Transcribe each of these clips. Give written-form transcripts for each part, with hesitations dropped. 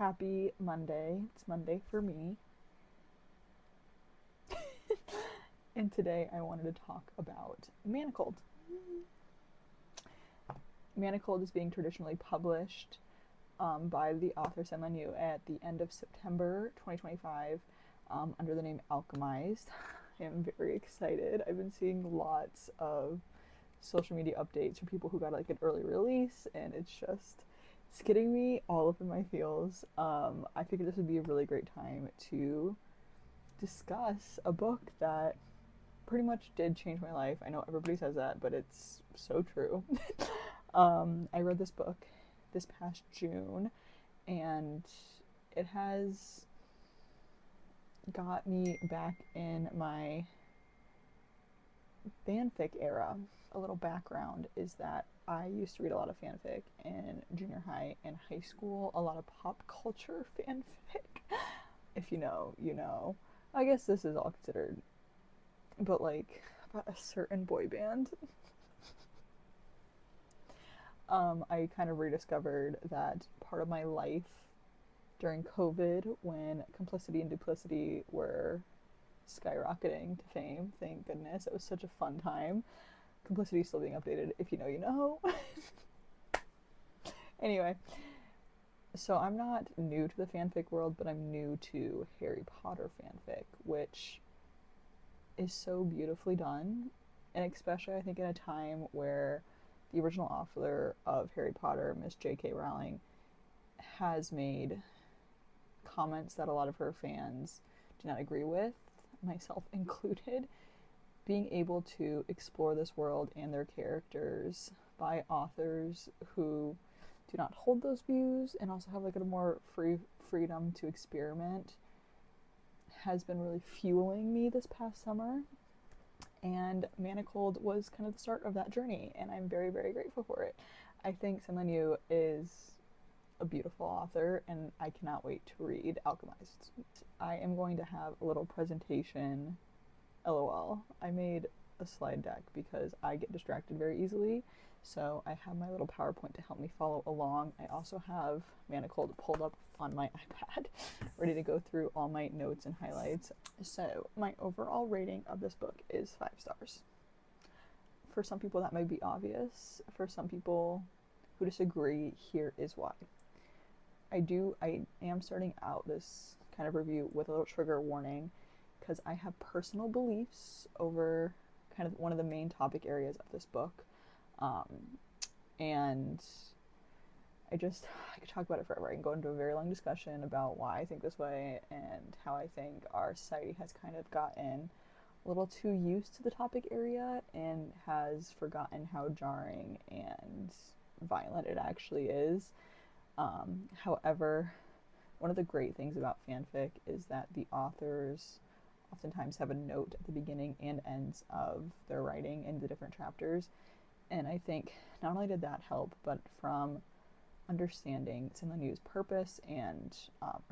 Happy Monday. It's Monday for me. And today I wanted to talk about Manacled. Manacled is being traditionally published by the author SenLinYu at the end of September 2025 under the name Alchemised. I am very excited. I've been seeing lots of social media updates from people who got like an early release, and it's getting me all up in my feels. I figured this would be a really great time to discuss a book that pretty much did change my life. I know everybody says that, but it's so true. I read this book this past June, and it has got me back in my fanfic era. A little background is that I used to read a lot of fanfic in junior high and high school, a lot of pop culture fanfic. If you know, you know. I guess this is all considered, but like about a certain boy band. I kind of rediscovered that part of my life during COVID when Complicity and Duplicity were skyrocketing to fame. Thank goodness. It was such a fun time. Complicity is still being updated. If you know, you know. Anyway, so I'm not new to the fanfic world, but I'm new to Harry Potter fanfic, which is so beautifully done. And especially, I think, in a time where the original author of Harry Potter, Miss J.K. Rowling, has made comments that a lot of her fans do not agree with, myself included. Being able to explore this world and their characters by authors who do not hold those views and also have like a more freedom to experiment has been really fueling me this past summer. And Manacled was kind of the start of that journey, and I'm very, very grateful for it. I think SenLinYu is a beautiful author, and I cannot wait to read Alchemized. I am going to have a little presentation. LOL. I made a slide deck because I get distracted very easily, so I have my little PowerPoint to help me follow along. I also have Manacled pulled up on my iPad, ready to go through all my notes and highlights. So my overall rating of this book is 5 stars. For some people that might be obvious. For some people who disagree, here is why. I am starting out this kind of review with a little trigger warning because I have personal beliefs over kind of one of the main topic areas of this book. And I could talk about it forever. I can go into a very long discussion about why I think this way and how I think our society has kind of gotten a little too used to the topic area and has forgotten how jarring and violent it actually is. However, one of the great things about fanfic is that the authors oftentimes have a note at the beginning and ends of their writing in the different chapters. And I think not only did that help, but from understanding SenLinYu's purpose and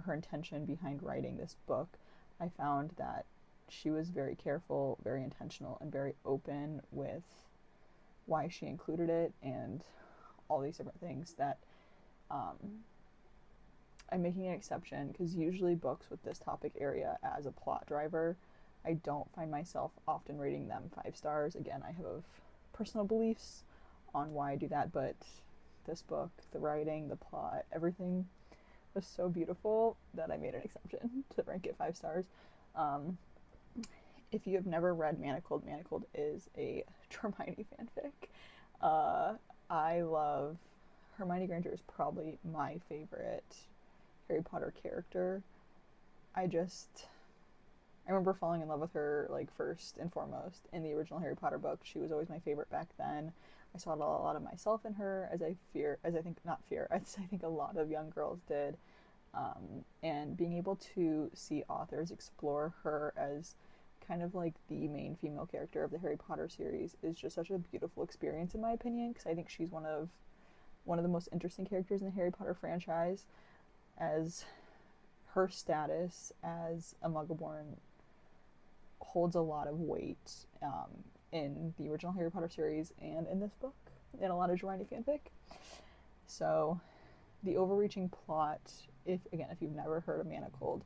her intention behind writing this book, I found that she was very careful, very intentional, and very open with why she included it and all these different things that I'm making an exception because usually books with this topic area as a plot driver, I don't find myself often rating them 5 stars. Again, I have personal beliefs on why I do that, but this book, the writing, the plot, everything was so beautiful that I made an exception to rank it 5 stars. If you have never read Manacled, Manacled is a Hermione fanfic. I love Hermione Granger is probably my favorite Harry Potter character. I remember falling in love with her like first and foremost in the original Harry Potter book. She was always my favorite back then. I saw a lot of myself in her, as I think a lot of young girls did. And being able to see authors explore her as kind of like the main female character of the Harry Potter series is just such a beautiful experience in my opinion, because I think she's one of the most interesting characters in the Harry Potter franchise, as her status as a Muggle-born holds a lot of weight in the original Harry Potter series and in this book, in a lot of Hermione fanfic. So the overreaching plot, if you've never heard of Manacled,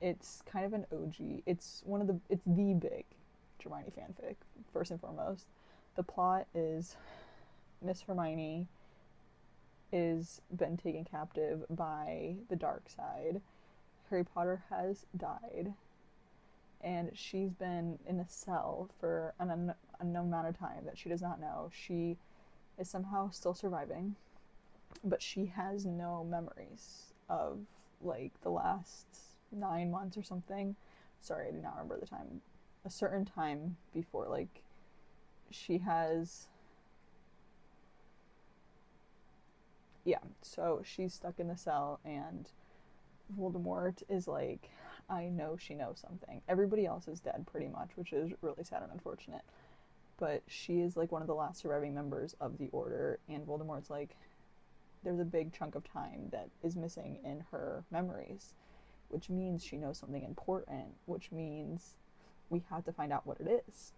it's kind of an OG. It's the big Hermione fanfic, first and foremost. The plot is Miss Hermione is been taken captive by the dark side. Harry Potter has died, and she's been in a cell for an unknown amount of time that she does not know. She is somehow still surviving, but she has no memories of like the last 9 months or something. Sorry, I do not remember the time. A certain time before, like, she has. Yeah, so she's stuck in the cell, and Voldemort is like, I know she knows something. Everybody else is dead pretty much, which is really sad and unfortunate. But she is like one of the last surviving members of the Order, and Voldemort's like, there's a big chunk of time that is missing in her memories, which means she knows something important, which means we have to find out what it is.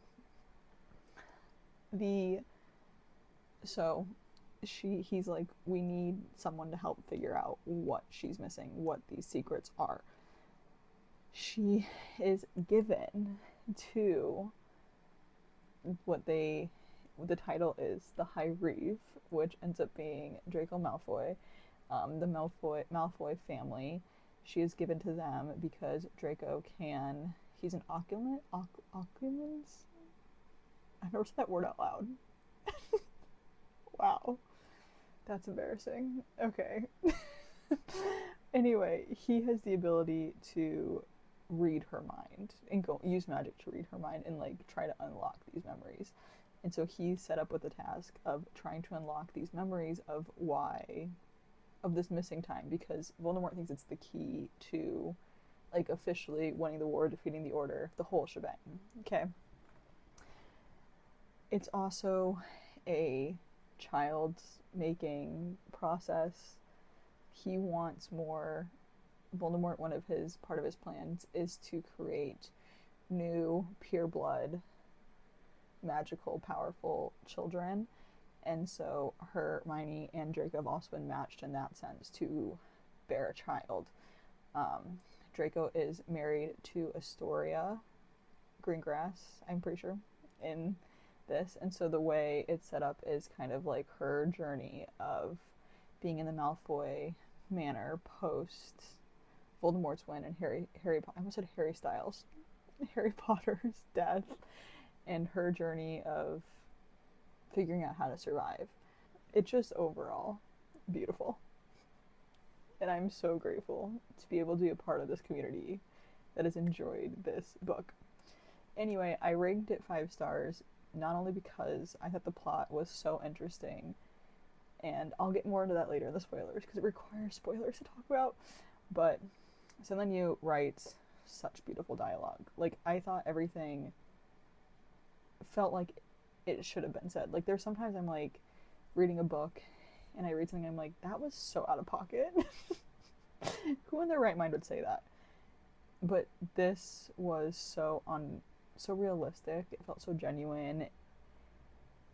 He's like, we need someone to help figure out what she's missing, what these secrets are. She is given to the title is the High Reeve, which ends up being Draco Malfoy, the Malfoy family. She is given to them because Draco he's an occupant? Occupants? I never said that word out loud. Wow. That's embarrassing. Okay. Anyway, he has the ability to read her mind and use magic to read her mind and like try to unlock these memories. And so he's set up with the task of trying to unlock these memories of this missing time, because Voldemort thinks it's the key to like officially winning the war, defeating the Order, the whole shebang. Okay. It's also a child-making process. He wants more. Voldemort, part of his plans is to create new pure blood, magical, powerful children. And so Hermione and Draco have also been matched in that sense to bear a child. Draco is married to Astoria Greengrass, I'm pretty sure, in this. And so the way it's set up is kind of like her journey of being in the Malfoy Manor post Voldemort's win and I almost said Harry Styles, Harry Potter's death, and her journey of figuring out how to survive. It's just overall beautiful. And I'm so grateful to be able to be a part of this community that has enjoyed this book. Anyway, I ranked it 5 stars, not only because I thought the plot was so interesting, and I'll get more into that later in the spoilers, because it requires spoilers to talk about, but SenLinYu writes such beautiful dialogue. Like, I thought everything felt like it should have been said. Like, there's sometimes I'm like reading a book and I read something and I'm like, that was so out of pocket. Who in their right mind would say that? But this was so realistic. It felt so genuine.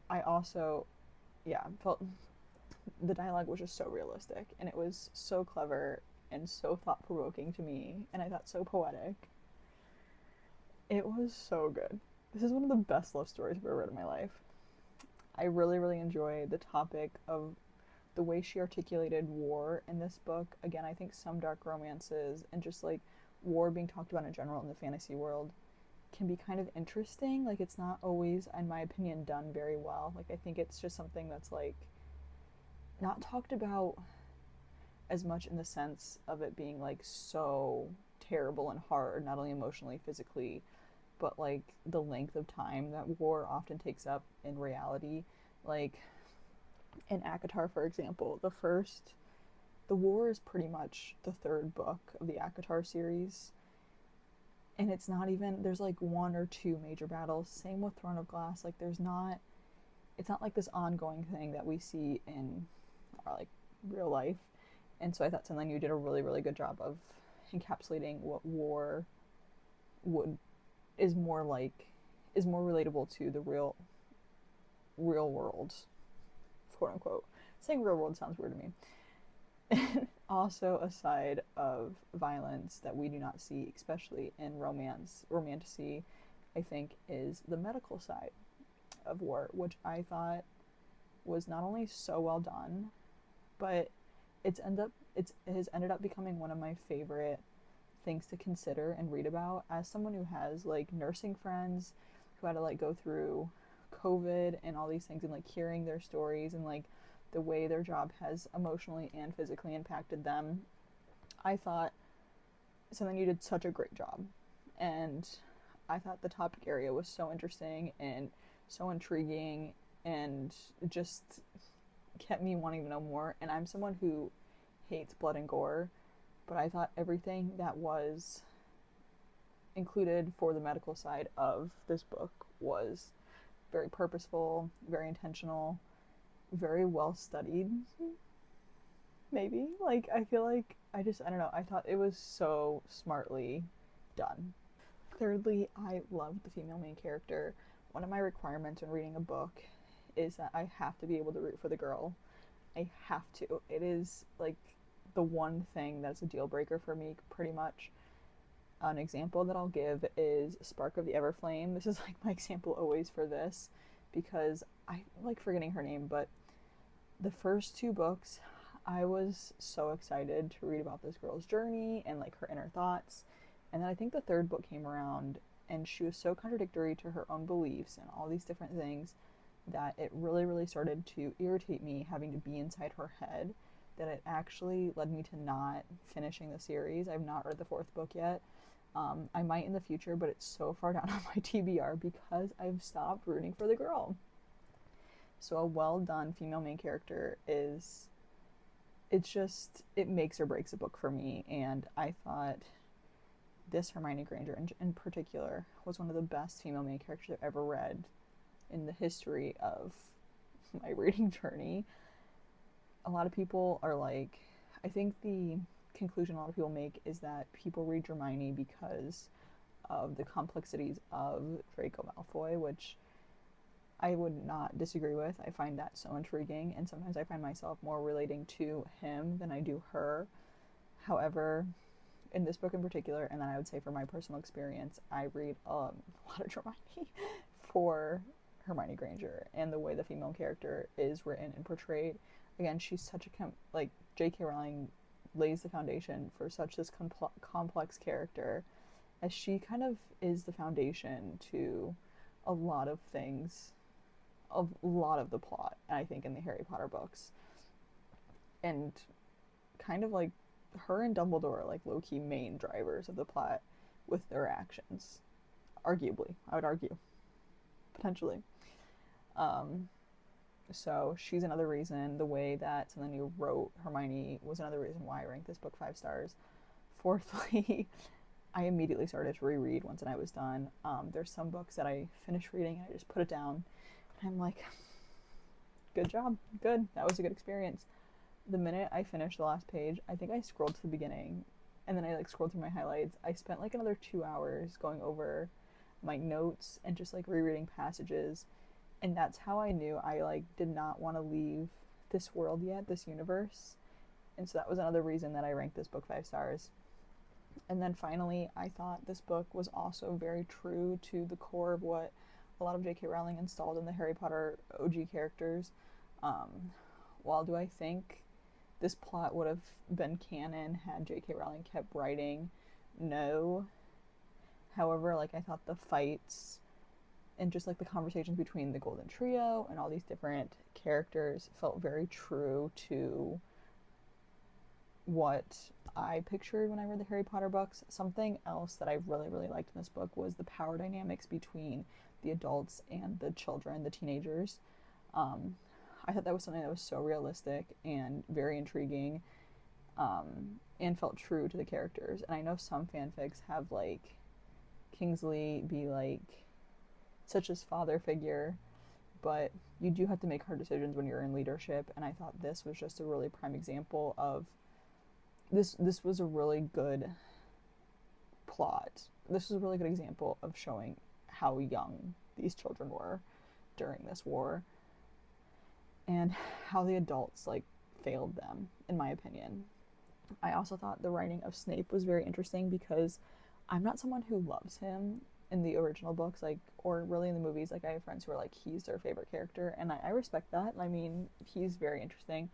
I also, felt the dialogue was just so realistic, and it was so clever and so thought-provoking to me, and I thought so poetic. It was so good. This is one of the best love stories I've ever read in my life. I really, really enjoy the topic of the way she articulated war in this book. Again, I think some dark romances and just like war being talked about in general in the fantasy world can be kind of interesting. Like, it's not always, in my opinion, done very well. Like, I think it's just something that's like not talked about as much in the sense of it being like so terrible and hard, not only emotionally, physically, but like the length of time that war often takes up in reality. Like in ACOTAR, for example, the war is pretty much the 3rd book of the ACOTAR series, and it's not even, there's like 1 or 2 major battles. Same with Throne of Glass. Like, it's not like this ongoing thing that we see in like real life. And so I thought SenLinYu did a really, really good job of encapsulating what war is more relatable to the real world, quote unquote. Saying real world sounds weird to me. Also a side of violence that we do not see, especially in romantasy, I think, is the medical side of war, which I thought was not only so well done, but it has ended up becoming one of my favorite things to consider and read about as someone who has like nursing friends who had to like go through COVID and all these things, and like hearing their stories and like the way their job has emotionally and physically impacted them. I thought something you did such a great job. And I thought the topic area was so interesting and so intriguing and just kept me wanting to know more. And I'm someone who hates blood and gore, but I thought everything that was included for the medical side of this book was very purposeful, very intentional, very well studied. Maybe. Like, I feel like I don't know, I thought it was so smartly done. Thirdly, I love the female main character. One of my requirements when reading a book is that I have to be able to root for the girl. I have to. It is like the one thing that's a deal breaker for me, pretty much. An example that I'll give is Spark of the Everflame. This is like my example always for this because I like forgetting her name, but the first two books, I was so excited to read about this girl's journey and like her inner thoughts. And then I think the third book came around and she was so contradictory to her own beliefs and all these different things that it really, really started to irritate me having to be inside her head, that it actually led me to not finishing the series. I've not read the fourth book yet. I might in the future, but it's so far down on my TBR because I've stopped rooting for the girl. So a well done female main character is, it's just, it makes or breaks a book for me. And I thought this Hermione Granger in particular was one of the best female main characters I've ever read in the history of my reading journey. A lot of people are like, I think the conclusion a lot of people make is that people read Hermione because of the complexities of Draco Malfoy, which I would not disagree with. I find that so intriguing, and sometimes I find myself more relating to him than I do her. However, in this book in particular, and then I would say for my personal experience, I read a lot of Hermione for Hermione Granger and the way the female character is written and portrayed. Again, she's such a like J.K. Rowling lays the foundation for such this complex character, as she kind of is the foundation to a lot of things, of a lot of the plot, I think, in the Harry Potter books. And kind of like her and Dumbledore are like low-key main drivers of the plot with their actions. Arguably, I would argue. Potentially. So she's another reason. The way that SenLinYu wrote Hermione was another reason why I ranked this book 5 stars. Fourthly, I immediately started to reread once I was done. There's some books that I finish reading and I just put it down. And I'm like, good job. Good. That was a good experience. The minute I finished the last page, I think I scrolled to the beginning and then I like scrolled through my highlights. I spent like another 2 hours going over my notes and just like rereading passages. And that's how I knew I like did not want to leave this world yet, this universe. And so that was another reason that I ranked this book 5 stars. And then finally, I thought this book was also very true to the core of what a lot of J.K. Rowling installed in the Harry Potter OG characters. While do I think this plot would have been canon had J.K. Rowling kept writing? No. However, like, I thought the fights and just like the conversations between the Golden Trio and all these different characters felt very true to what I pictured when I read the Harry Potter books. Something else that I really, really liked in this book was the power dynamics between the adults and the children, the teenagers. I thought that was something that was so realistic and very intriguing, and felt true to the characters. And I know some fanfics have like Kingsley be like such as father figure, but you do have to make hard decisions when you're in leadership, and I thought this was just a really prime example of this was a really good plot. This was a really good example of showing how young these children were during this war and how the adults like failed them, in my opinion. I also thought the writing of Snape was very interesting because I'm not someone who loves him in the original books, like, or really in the movies. Like, I have friends who are like, he's their favorite character, and I respect that. I mean, he's very interesting.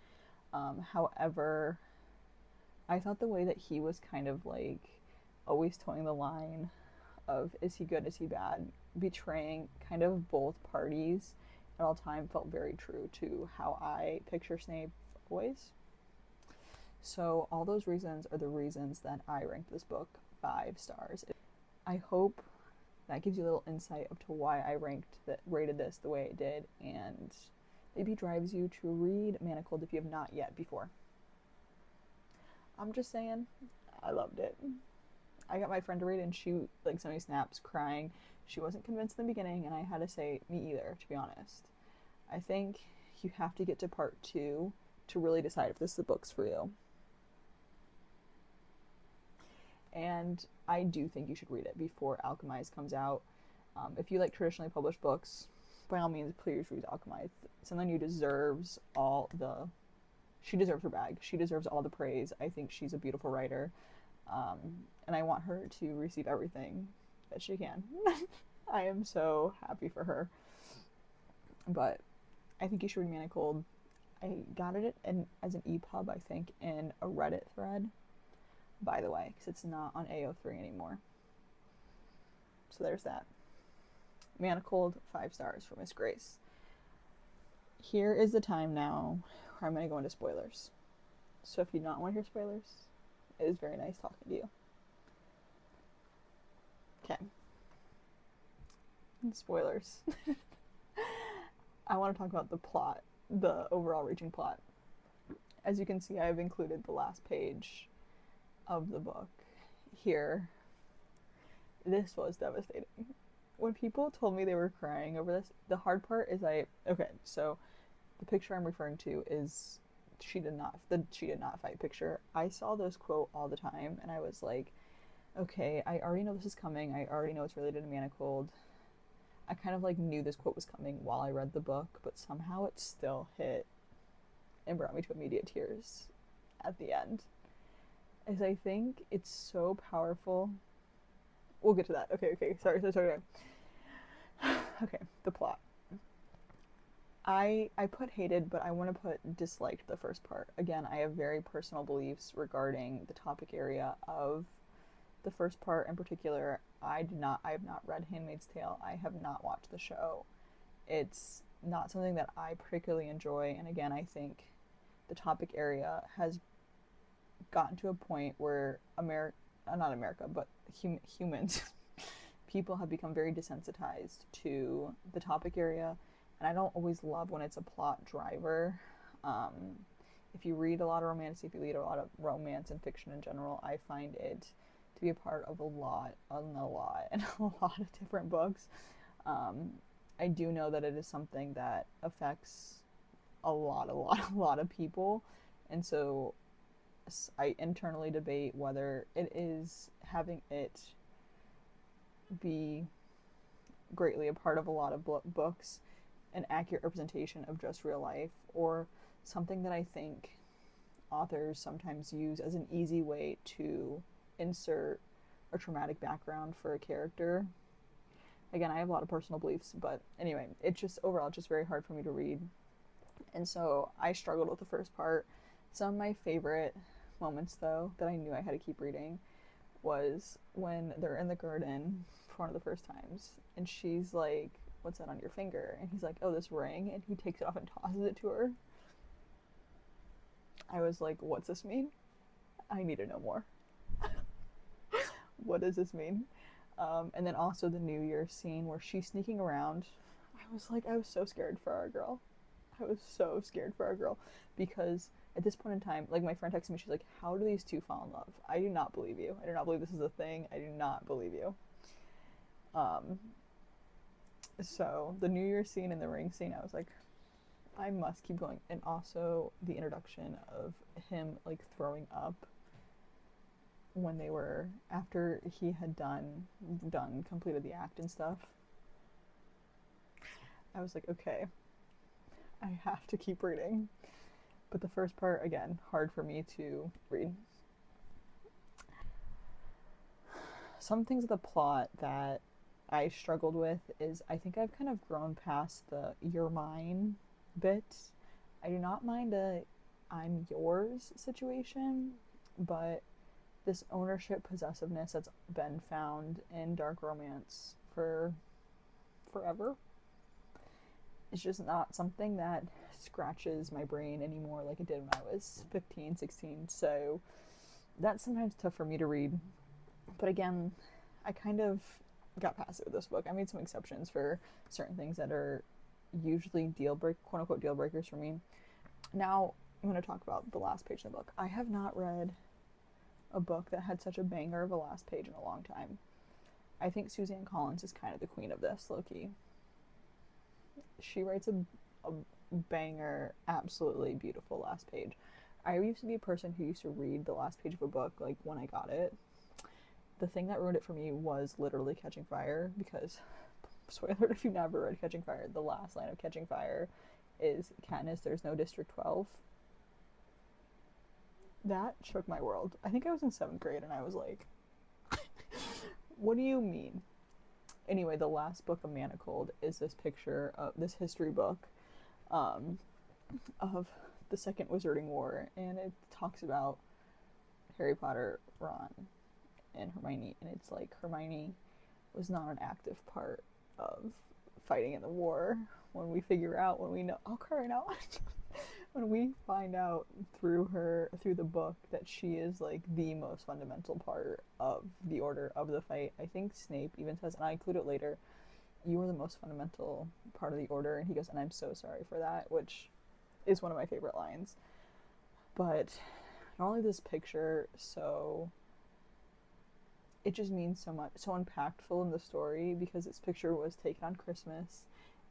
However, I thought the way that he was kind of like always towing the line of is he good, is he bad, betraying kind of both parties at all time felt very true to how I picture Snape always. So all those reasons are the reasons that I ranked this book 5 stars. I hope that gives you a little insight up to why I rated this the way it did, and maybe drives you to read Manacled if you have not yet before. I'm just saying, I loved it. I got my friend to read it and she like sent me snaps crying. She wasn't convinced in the beginning, and I had to say, me either, to be honest. I think you have to get to part 2 to really decide if this is the book's for you. And I do think you should read it before Alchemised comes out. If you like traditionally published books, by all means, please read Alchemised. SenLinYu deserves she deserves her bag. She deserves all the praise. I think she's a beautiful writer. And I want her to receive everything that she can. I am so happy for her. But I think you should read Manacled. I got it as an EPUB, I think, in a Reddit thread, by the way, because it's not on AO3 anymore. So there's that. Manacled, 5 stars for Miss Grace. Here is the time now where I'm going to go into spoilers. So if you do not want to hear spoilers, it is very nice talking to you. Okay. Spoilers. I want to talk about the plot, the overall reaching plot. As you can see, I've included the last page of the book here. This was devastating. When people told me they were crying over this, the hard part is okay, so the picture I'm referring to is she did not fight picture. I saw this quote all the time and I was like, okay, I already know this is coming. I already know it's related to Manacled. I kind of like knew this quote was coming while I read the book, but somehow it still hit and brought me to immediate tears at the end. As I think it's so powerful. We'll get to that. Okay. Sorry. Okay, the plot. I put hated, but I want to put disliked the first part. Again, I have very personal beliefs regarding the topic area of the first part in particular. I have not read Handmaid's Tale. I have not watched the show. It's not something that I particularly enjoy, and again, I think the topic area has gotten to a point where humans, people have become very desensitized to the topic area, and I don't always love when it's a plot driver. If you read a lot of romance, if you read a lot of romance and fiction in general, I find it to be a part of a lot of different books. I do know that it is something that affects a lot of people, and so I internally debate whether it is having it be greatly a part of a lot of books, an accurate representation of just real life, or something that I think authors sometimes use as an easy way to insert a traumatic background for a character. Again, I have a lot of personal beliefs, but anyway, it's just overall just very hard for me to read. And so I struggled with the first part. Some of my favorite moments, though, that I knew I had to keep reading was when they're in the garden for one of the first times, and she's like, "What's that on your finger?" And he's like, "Oh, this ring," and he takes it off and tosses it to her. I was like, what's this mean? I need to know more. What does this mean? And then also the New Year scene where she's sneaking around. I was so scared for our girl. Because at this point in time, like, my friend texted me, she's like, how do these two fall in love? I do not believe you. I do not believe this is a thing. I do not believe you. So the New Year scene and the ring scene, I was like, I must keep going. And also the introduction of him, like, throwing up when they were, after he had completed the act and stuff. I was like, okay, I have to keep reading. But the first part, again, hard for me to read. Some things of the plot that I struggled with is I think I've kind of grown past the "you're mine" bit. I do not mind a "I'm yours" situation, but this ownership possessiveness that's been found in dark romance for forever is just not something that scratches my brain anymore like it did when I was 15, 16. So that's sometimes tough for me to read. But again, I kind of got past it with this book. I made some exceptions for certain things that are usually quote unquote deal breakers for me. Now I'm going to talk about the last page of the book. I have not read a book that had such a banger of a last page in a long time. I think Suzanne Collins is kind of the queen of this, low-key. She writes a banger, absolutely beautiful last page. I used to be a person who used to read the last page of a book like when I got it. The thing that ruined it for me was literally Catching Fire, because, spoiler if you've never read Catching Fire, the last line of Catching Fire is, "Katniss, there's no District 12. That shook my world. I think I was in 7th grade and I was like, what do you mean? Anyway, the last book of Manacled is this picture of this history book of the Second Wizarding War, and it talks about Harry Potter, Ron, and Hermione, and it's like Hermione was not an active part of fighting in the war. When we find out through the book that she is like the most fundamental part of the order of the fight. I think Snape even says, and I include it later, "You were the most fundamental part of the order," and he goes, "And I'm so sorry for that," which is one of my favorite lines. But not only this picture, so it just means so much, so impactful in the story, because this picture was taken on Christmas,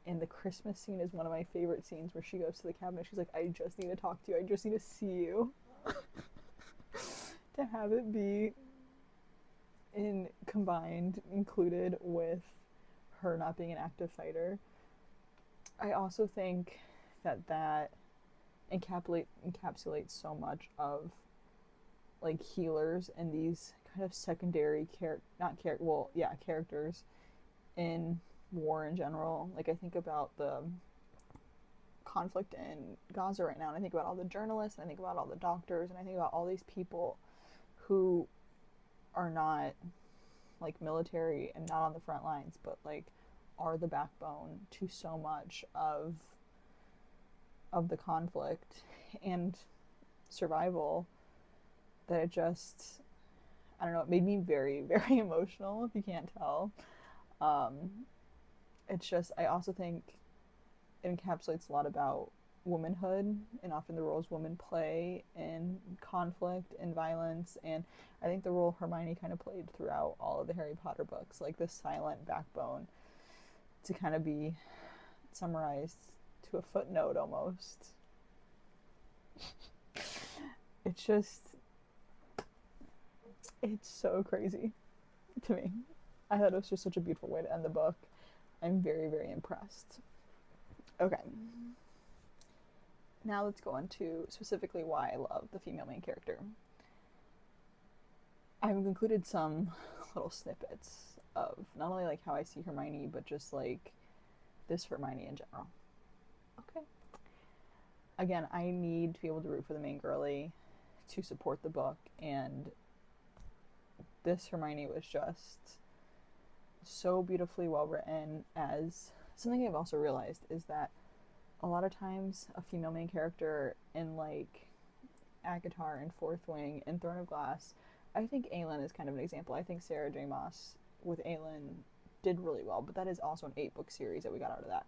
and the Christmas scene is one of my favorite scenes, where she goes to the cabinet, she's like, "I just need to talk to you, I just need to see you." To have it be included with her not being an active fighter, I also think that encapsulates so much of like healers and these kind of secondary characters in war in general. Like, I think about the conflict in Gaza right now, and I think about all the journalists, and I think about all the doctors, and I think about all these people who are not like military and not on the front lines, but like are the backbone to so much of the conflict and survival, that it just, I don't know, it made me very, very emotional, if you can't tell. It's just, I also think it encapsulates a lot about womanhood and often the roles women play in conflict and violence, and I think the role Hermione kind of played throughout all of the Harry Potter books, like this silent backbone, to kind of be summarized to a footnote almost. It's just, it's so crazy to me. I thought it was just such a beautiful way to end the book. I'm very, very impressed. Okay. Now let's go into specifically why I love the female main character. I've included some little snippets of not only like how I see Hermione, but just like this Hermione in general. Okay. Again, I need to be able to root for the main girly to support the book, and this Hermione was just so beautifully well written. As something I've also realized is that a lot of times a female main character in like ACOTAR and Fourth Wing and Throne of Glass, I think Aelin is kind of an example. I think Sarah J. Maas with Aelin did really well, but that is also an 8-book series that we got out of that,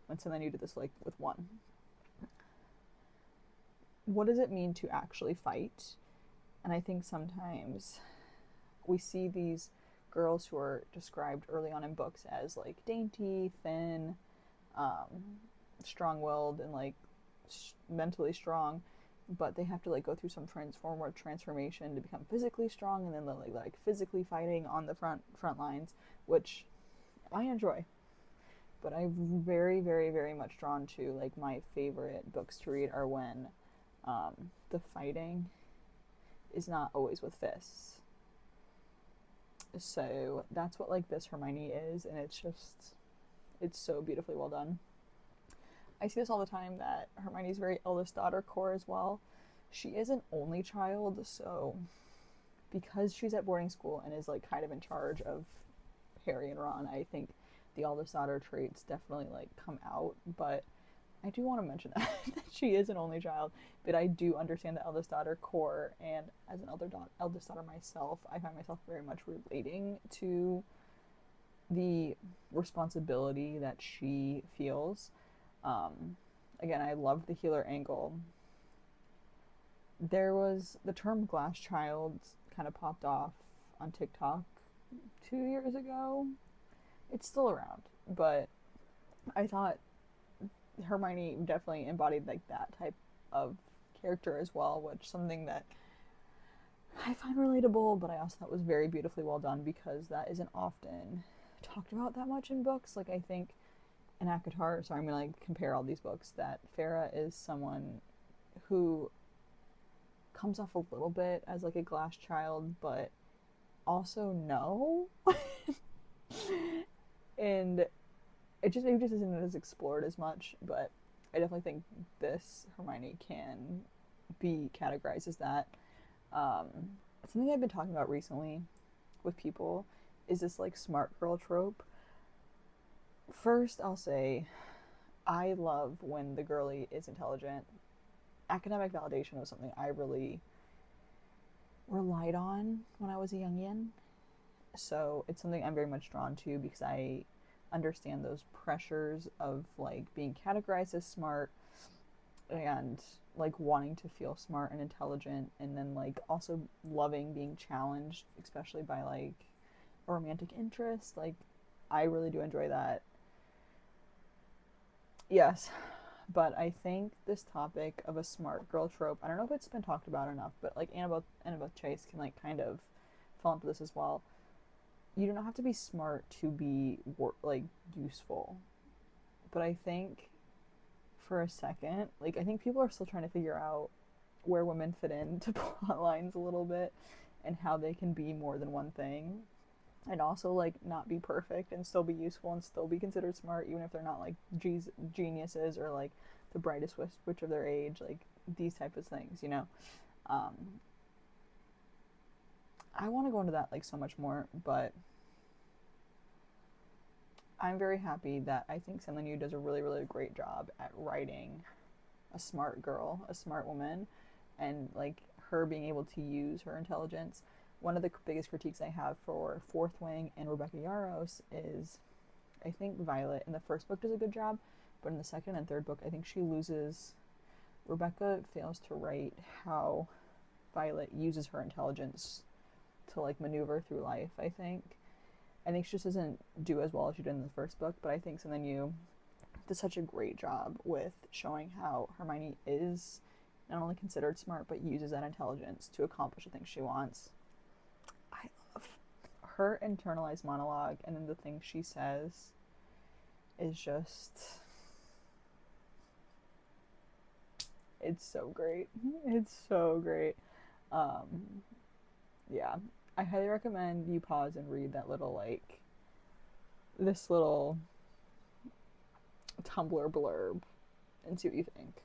when SenLinYu did this like with 1. What does it mean to actually fight? And I think sometimes we see these girls who are described early on in books as like dainty, thin, strong-willed, and like mentally strong, but they have to like go through some transformation to become physically strong, and then like physically fighting on the front lines, which I enjoy. But I'm very, very, very much drawn to, like, my favorite books to read are when The fighting is not always with fists. So that's what like this Hermione is, and it's so beautifully well done. I see this all the time that Hermione's very eldest daughter core as well. She is an only child, so because she's at boarding school and is like kind of in charge of Harry and Ron, I think the eldest daughter traits definitely like come out. But I do want to mention that, that she is an only child, but I do understand the eldest daughter core, and as an eldest daughter myself, I find myself very much relating to the responsibility that she feels. Again, I love the healer angle. There was the term glass child kind of popped off on TikTok 2 years ago. It's still around, but I thought Hermione definitely embodied like that type of character as well, which something that I find relatable, but I also thought was very beautifully well done because that isn't often talked about that much in books. Like I think in ACOTAR, so I'm gonna like compare all these books, that Farah is someone who comes off a little bit as like a glass child, but also no. And it just maybe just isn't as explored as much, but I definitely think this Hermione can be categorized as that. Something I've been talking about recently with people is this like smart girl trope. First, I'll say I love when the girly is intelligent. Academic validation was something I really relied on when I was a youngin. So it's something I'm very much drawn to because I understand those pressures of like being categorized as smart and like wanting to feel smart and intelligent, and then like also loving being challenged, especially by like a romantic interest. Like I really do enjoy that. Yes, but I think this topic of a smart girl trope, I don't know if it's been talked about enough, but like Annabeth Chase can like kind of fall into this as well. You do not have to be smart to be like useful, but I think for a second, like I think people are still trying to figure out where women fit into plot lines a little bit and how they can be more than one thing, and also like not be perfect and still be useful and still be considered smart even if they're not like geniuses or like the brightest witch of their age, like these type of things, you know. um I want to go into that like so much more, but I'm very happy that I think SenLinYu does a really, really great job at writing a smart girl, a smart woman, and like her being able to use her intelligence. One of the biggest critiques I have for Fourth Wing and Rebecca Yarros is I think Violet in the first book does a good job, but in the second and third book, I think she loses. Rebecca fails to write how Violet uses her intelligence to like maneuver through life. I think she just doesn't do as well as she did in the first book, but I think SenLinYu does such a great job with showing how Hermione is not only considered smart, but uses that intelligence to accomplish the things she wants. I love her internalized monologue, and then the things she says is just... it's so great. It's so great. Yeah. I highly recommend you pause and read that little, like, this little Tumblr blurb and see what you think.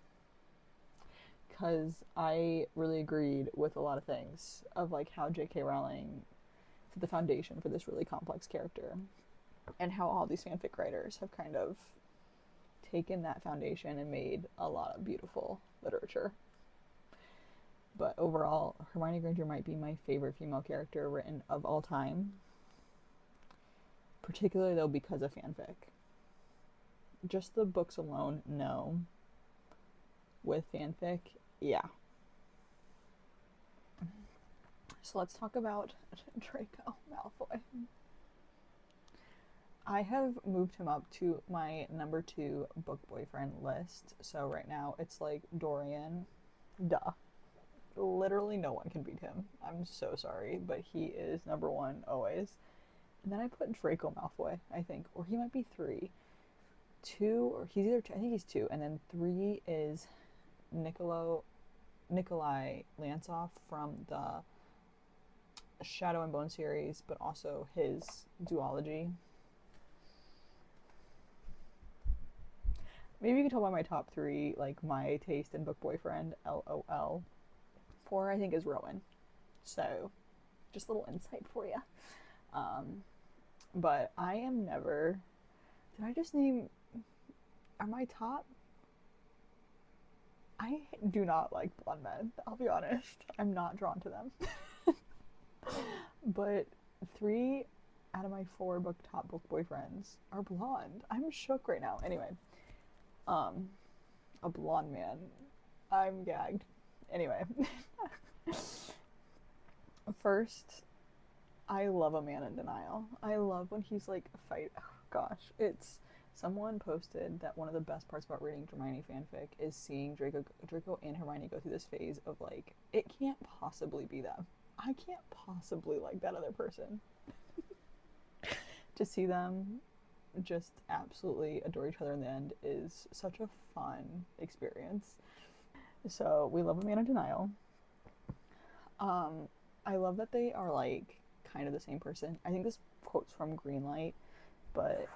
Because I really agreed with a lot of things of, like, how J.K. Rowling set the foundation for this really complex character. And how all these fanfic writers have kind of taken that foundation and made a lot of beautiful literature. But overall, Hermione Granger might be my favorite female character written of all time. Particularly, though, because of fanfic. Just the books alone, no. With fanfic, yeah. So let's talk about Draco Malfoy. I have moved him up to my number 2 book boyfriend list. So right now, it's like Dorian. Duh. Literally no one can beat him. I'm so sorry, but he is number 1 always. And then I put Draco Malfoy, I think, or he might be 3. 2, or he's either 2, I think he's 2, and then 3 is Niccolo Nikolai Lantsov from the Shadow and Bone series, but also his duology. Maybe you can tell by my top 3, like, my taste in book boyfriend, LOL. 4, I think, is Rowan. So, just a little insight for you. But I am never... Did I just name... Are my top... I do not like blonde men, I'll be honest. I'm not drawn to them. But 3 out of my 4 top book boyfriends are blonde. I'm shook right now. Anyway, a blonde man. I'm gagged. Anyway, first, I love a man in denial. I love when he's like, fight. Oh, gosh, it's... Someone posted that one of the best parts about reading Hermione fanfic is seeing Draco and Hermione go through this phase of like, it can't possibly be them. I can't possibly like that other person. To see them just absolutely adore each other in the end is such a fun experience. So we love a man in denial. I love that they are like kind of the same person. I think this quote's from Greenlight, but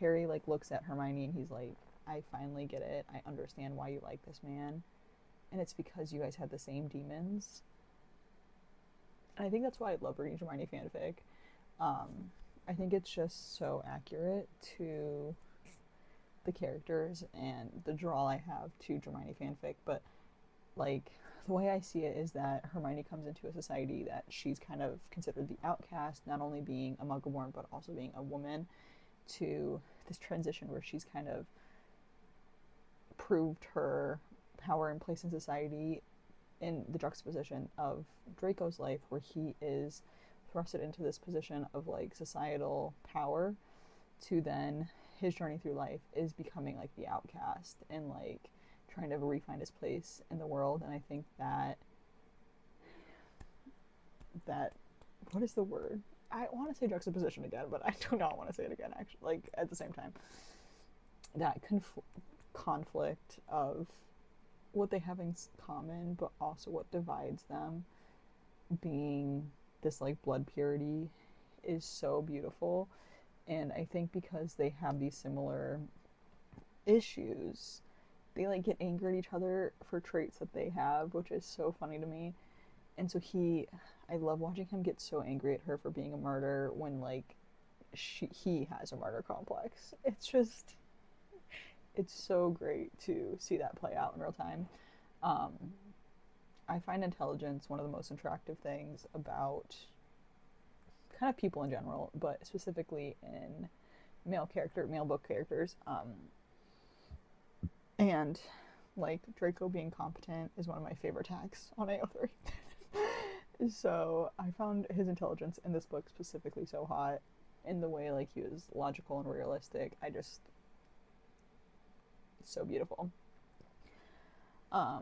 Harry like looks at Hermione and he's like, I finally get it. I understand why you like this man. And it's because you guys had the same demons. And I think that's why I love reading Hermione fanfic. I think it's just so accurate to the characters and the draw I have to Hermione fanfic. But like, the way I see it is that Hermione comes into a society that she's kind of considered the outcast, not only being a Muggleborn, but also being a woman, to this transition where she's kind of proved her power and place in society in the juxtaposition of Draco's life, where he is thrusted into this position of like societal power, to then his journey through life is becoming like the outcast and like trying to refine his place in the world. And I think that what is the word? I want to say juxtaposition again, but I do not want to say it again, actually, like, at the same time. That conflict of what they have in common, but also what divides them, being this, like, blood purity, is so beautiful. And I think because they have these similar issues, they, like, get angry at each other for traits that they have, which is so funny to me. And so I love watching him get so angry at her for being a martyr when, like, he has a martyr complex. It's so great to see that play out in real time. I find intelligence one of the most attractive things about kind of people in general, but specifically in male book characters. And, like, Draco being competent is one of my favorite tags on AO3. So I found his intelligence in this book specifically so hot, in the way like he was logical and realistic. So beautiful. I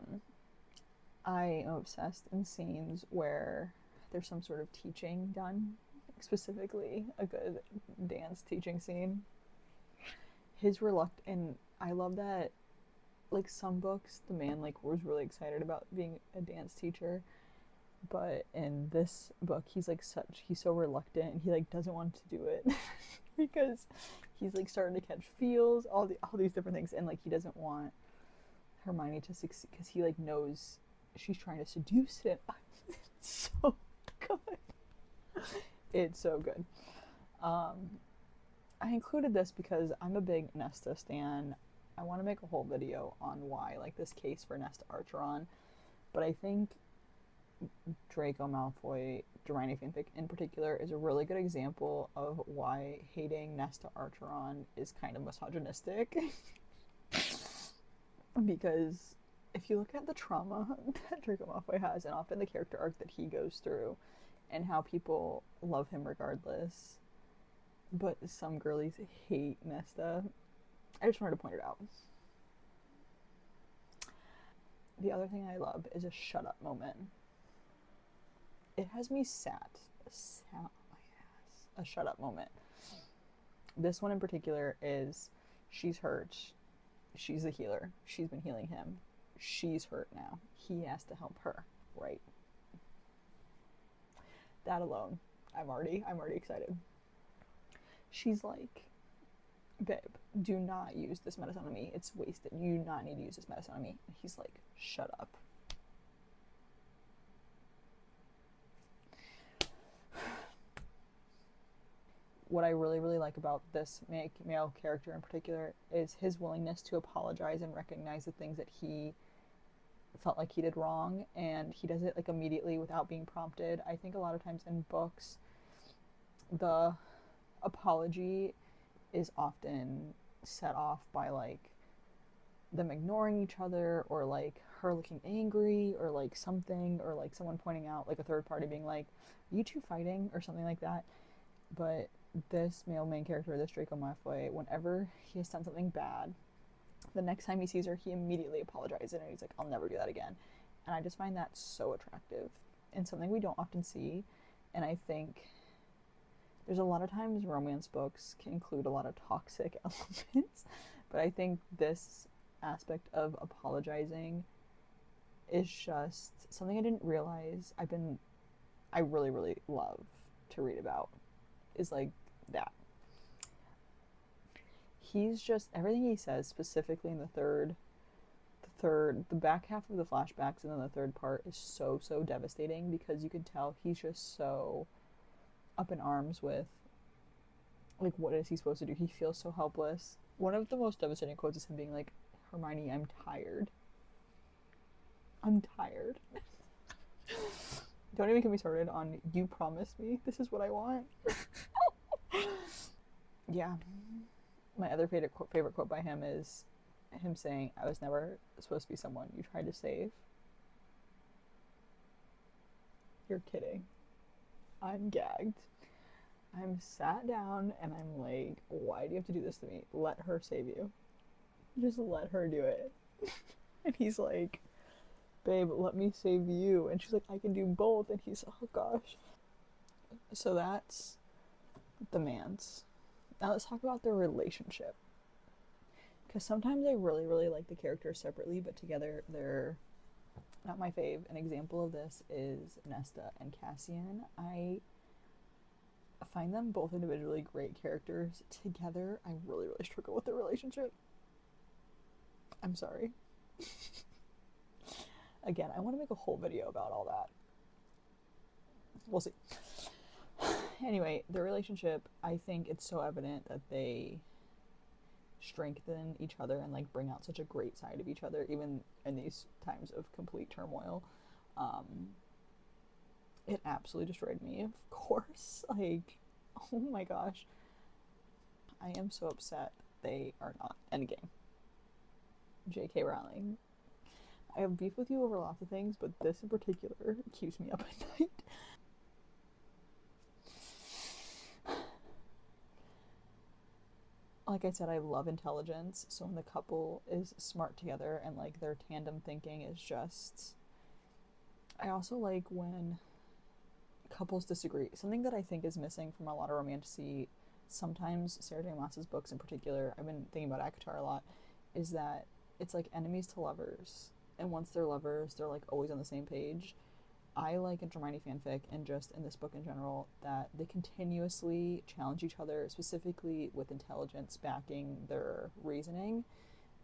am obsessed in scenes where there's some sort of teaching done, specifically a good dance teaching scene. And I love that, like, some books the man like was really excited about being a dance teacher, but in this book he's so reluctant, and he like doesn't want to do it because he's like starting to catch feels, all these different things, and like he doesn't want Hermione to succeed because he like knows she's trying to seduce him. It's so good. It's so good. I included this because I'm a big Nesta stan. I want to make a whole video on why I like this case for Nesta Archeron, but I think Draco Malfoy Hermione fanfic in particular is a really good example of why hating Nesta Archeron is kind of misogynistic. Because if you look at the trauma that Draco Malfoy has, and often the character arc that he goes through, and how people love him regardless, but some girlies hate Nesta, I just wanted to point it out. The other thing I love is a shut up moment. It has me sat my ass. A shut up moment. This one in particular is, she's hurt. She's the healer. She's been healing him. she's hurt now. He has to help her, right? That alone, I'm already excited. She's like, babe, do not use this medicine on me. It's wasted. You do not need to use this medicine on me. And he's like, shut up. What I really, really like about this male character in particular is his willingness to apologize and recognize the things that he felt like he did wrong, and he does it like immediately without being prompted. I think a lot of times in books, the apology is often set off by like them ignoring each other, or like her looking angry, or like something, or like someone pointing out, like a third party being like, you two fighting, or something like that. But this male main character, this Draco Malfoy, whenever he has done something bad, the next time he sees her, he immediately apologizes, and he's like, I'll never do that again. And I just find that so attractive and something we don't often see. And I think there's a lot of times romance books can include a lot of toxic elements, but I think this aspect of apologizing is just something I didn't realize I really, really love to read about, is like that. He's just, everything he says, specifically in the back half of the flashbacks and then the third part, is so, so devastating, because you can tell he's just so up in arms with like what is he supposed to do. He feels so helpless. One of the most devastating quotes is him being like, Hermione, I'm tired. Don't even get me started on, you promised me this is what I want. Yeah. My other favorite quote by him is him saying, I was never supposed to be someone you tried to save. You're kidding. I'm gagged. I'm sat down and I'm like, why do you have to do this to me? Let her save you. Just let her do it. And he's like, babe, let me save you. And she's like, I can do both. And he's, oh gosh. So that's the man's. Now let's talk about their relationship. Because sometimes I really, really like the characters separately, but together they're not my fave. An example of this is Nesta and Cassian. I find them both individually great characters. Together, I really, really struggle with their relationship. I'm sorry. Again, I want to make a whole video about all that. We'll see. Anyway, their relationship, I think it's so evident that they strengthen each other and like bring out such a great side of each other, even in these times of complete turmoil. It absolutely destroyed me, of course. Like, oh my gosh. I am so upset they are not endgame. J.K. Rowling. I have beef with you over lots of things, but this in particular keeps me up at night. Like I said, I love intelligence, so when the couple is smart together and like their tandem thinking is just... I also like when couples disagree. Something that I think is missing from a lot of romantasy, sometimes Sarah J. Maas's books in particular, I've been thinking about ACOTAR a lot, is that it's like enemies to lovers, and once they're lovers, they're like always on the same page. I like in Hermione fanfic, and just in this book in general, that they continuously challenge each other, specifically with intelligence backing their reasoning,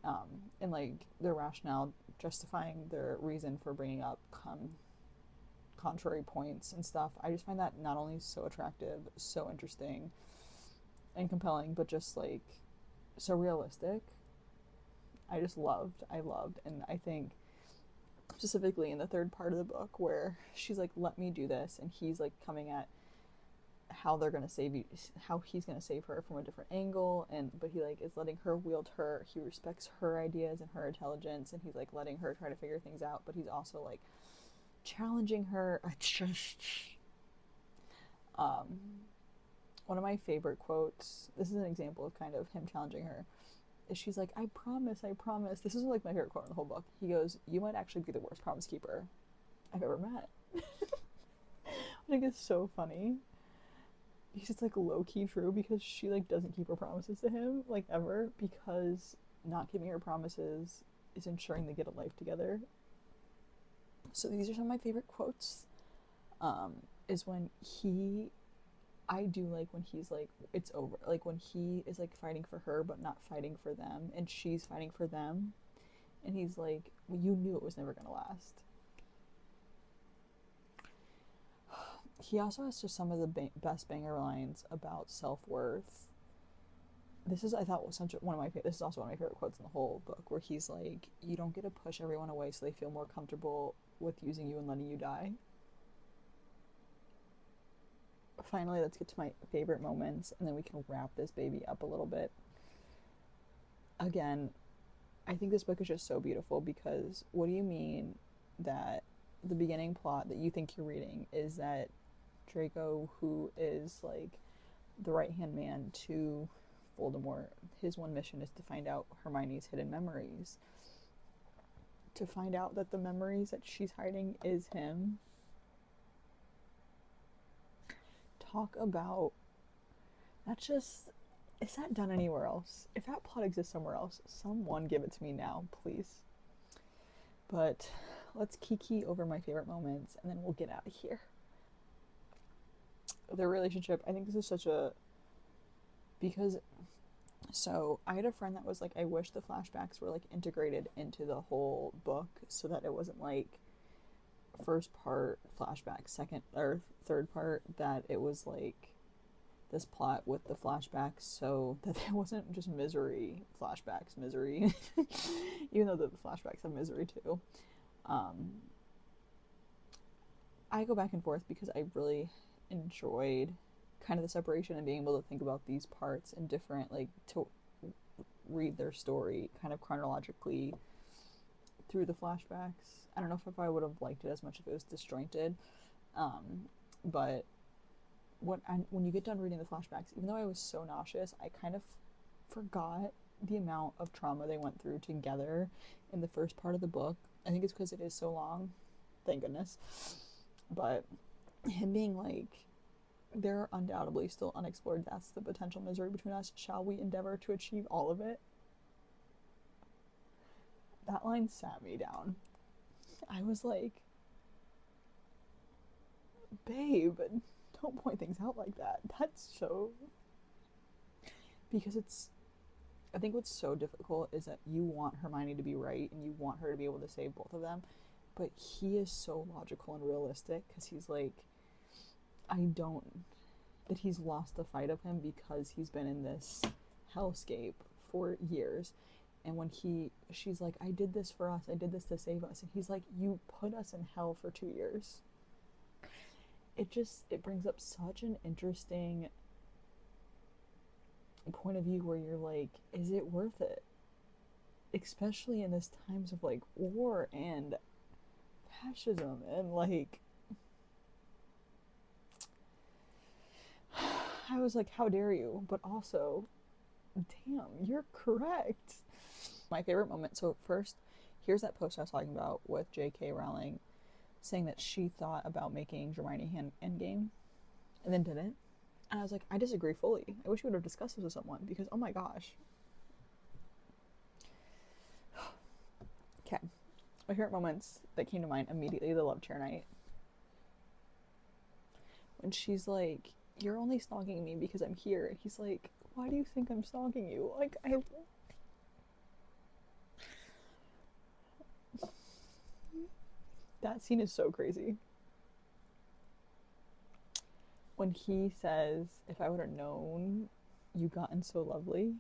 and like their rationale justifying their reason for bringing up contrary points and stuff. I just find that not only so attractive, so interesting and compelling, but just like so realistic. I loved, and I think specifically in the third part of the book where she's like, let me do this, and he's like coming at how they're gonna save you, how he's gonna save her from a different angle, but he like is letting her wield her, he respects her ideas and her intelligence, and he's like letting her try to figure things out, but he's also like challenging her. It's just one of my favorite quotes, this is an example of kind of him challenging her, is she's like, I promise. This is like my favorite quote in the whole book. He goes, you might actually be the worst promise keeper I've ever met. I think it's so funny. He's just like low-key true, because she like doesn't keep her promises to him, like ever, because not keeping her promises is ensuring they get a life together. So these are some of my favorite quotes. Is when I do like when he's like, it's over. Like when he is like fighting for her, but not fighting for them, and she's fighting for them. And he's like, well, you knew it was never gonna last. He also has just some of the best banger lines about self-worth. This is, I thought, was this is also one of my favorite quotes in the whole book, where he's like, you don't get to push everyone away so they feel more comfortable with using you and letting you die. Finally, let's get to my favorite moments, and then we can wrap this baby up a little bit. Again, I think this book is just so beautiful, because what do you mean that the beginning plot that you think you're reading is that Draco, who is like the right-hand man to Voldemort, his one mission is to find out Hermione's hidden memories. To find out that the memories that she's hiding is him. Talk about, that's just, is that done anywhere else? If that plot exists somewhere else, someone give it to me now, please. But let's kiki over my favorite moments, and then we'll get out of here. Their relationship, I think this is such a, because, so I had a friend that was like, I wish the flashbacks were like integrated into the whole book, so that it wasn't like first part flashback, second or third part, that it was like this plot with the flashbacks, so that it wasn't just misery flashbacks, misery, even though the flashbacks have misery too. I go back and forth because I really enjoyed kind of the separation and being able to think about these parts in different, like, to read their story kind of chronologically through the flashbacks. I don't know if I would have liked it as much if it was disjointed, but when you get done reading the flashbacks, even though I was so nauseous, I kind of forgot the amount of trauma they went through together in the first part of the book. I think it's because it is so long, thank goodness. But him being like, there are undoubtedly still unexplored deaths, the potential misery between us, shall we endeavor to achieve all of it? That line sat me down. I was like, babe, don't point things out like that. That's so, because it's, I think what's so difficult is that you want Hermione to be right and you want her to be able to save both of them, but he is so logical and realistic, because he's like, that he's lost the fight of him because he's been in this hellscape for years. And when she's like, I did this for us, I did this to save us. And he's like, you put us in hell for 2 years. It brings up such an interesting point of view where you're like, is it worth it? Especially in this times of like war and fascism and like, I was like, how dare you? But also, damn, you're correct. My favorite moment, so first, here's that post I was talking about with J.K. Rowling saying that she thought about making Hermione endgame and then didn't. And I was like, I disagree fully. I wish you would have discussed this with someone, because oh my gosh. Okay. My favorite moments that came to mind immediately, the love chair night. When she's like, you're only stalking me because I'm here. And he's like, why do you think I'm stalking you? Like, that scene is so crazy. When he says, if I would have known you gotten so lovely.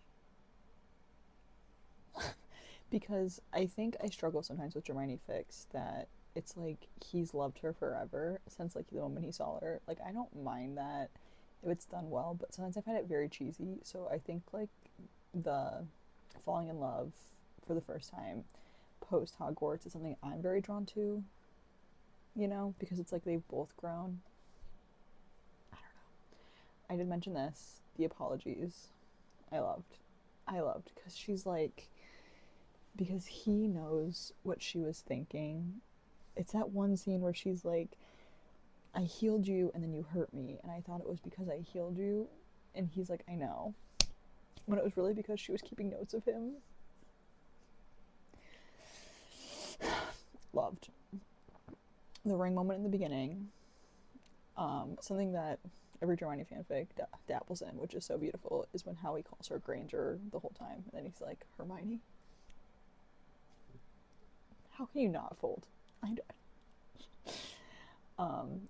Because I think I struggle sometimes with Hermione Fix, that it's like he's loved her forever since like the moment he saw her. Like, I don't mind that if it's done well, but sometimes I find it very cheesy. So I think like the falling in love for the first time post Hogwarts is something I'm very drawn to, you know, because it's like they've both grown. I don't know. I did mention this, the apologies. I loved because she's like, because he knows what she was thinking. It's that one scene where she's like, I healed you and then you hurt me, and I thought it was because I healed you, and he's like, I know, when it was really because she was keeping notes of him. loved. The ring moment in the beginning, something that every Hermione fanfic dabbles in, which is so beautiful, is when Howie calls her Granger the whole time, and then he's like, Hermione? How can you not fold? I died.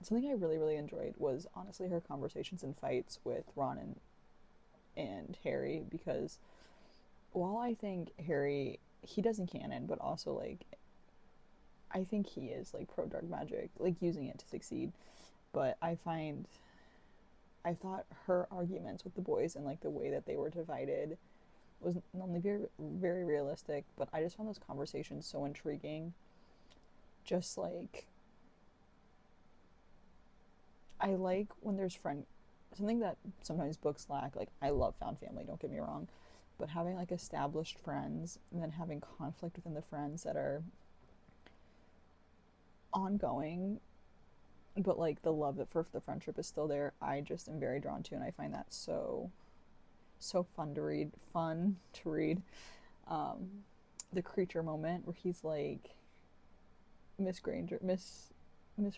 Something I really, really enjoyed was honestly her conversations and fights with Ron and Harry, because while I think Harry, he doesn't canon, but also like I think he is like pro dark magic, like using it to succeed. But I thought her arguments with the boys and like the way that they were divided was not only very, very realistic, but I just found those conversations so intriguing. Just like, I like when there's something that sometimes books lack. Like, I love found family, don't get me wrong, but having like established friends and then having conflict within the friends that are ongoing, but like the love that for the friendship is still there, I just am very drawn to, and I find that so fun to read. The creature moment where he's like, Miss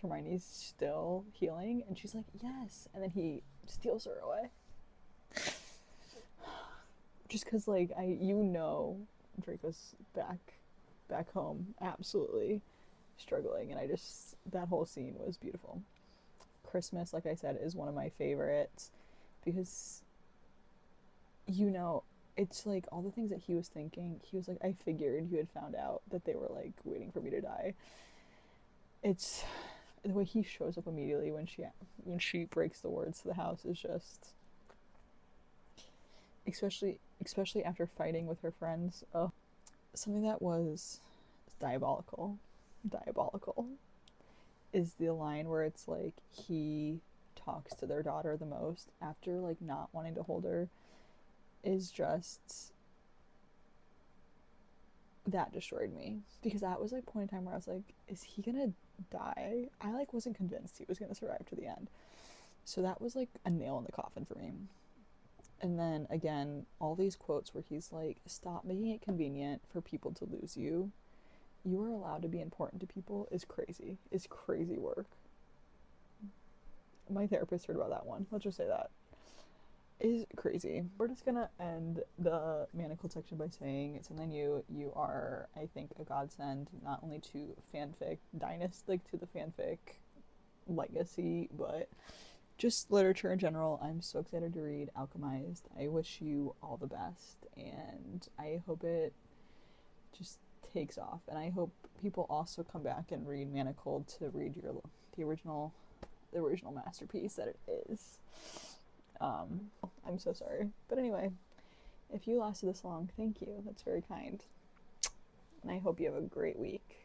Hermione's still healing, and she's like, yes, and then he steals her away. Just because, like, Draco's back home, absolutely struggling, and that whole scene was beautiful. Christmas, like I said, is one of my favorites, because, it's like all the things that he was thinking. He was like, I figured you had found out that they were like waiting for me to die. It's the way he shows up immediately when she breaks the words to the house is just, especially after fighting with her friends. Oh, something that was diabolical is the line where it's like he talks to their daughter the most after like not wanting to hold her. Is just, that destroyed me, because that was like a point in time where I was like, is he gonna die? I like wasn't convinced he was gonna survive to the end, so that was like a nail in the coffin for me. And then again, all these quotes where he's like, stop making it convenient for people to lose you. You are allowed to be important to people is crazy work. My therapist heard about that one, let's just say that. Is crazy. We're just gonna end the Manacled section by saying, SenLinYu, you are, I think, a godsend, not only to fanfic dynasty, like to the fanfic legacy, but just literature in general. I'm so excited to read Alchemised. I wish you all the best, and I hope it just takes off. And I hope people also come back and read Manacled to read the original masterpiece that it is. I'm so sorry. But anyway, if you lasted this long, thank you. That's very kind. And I hope you have a great week.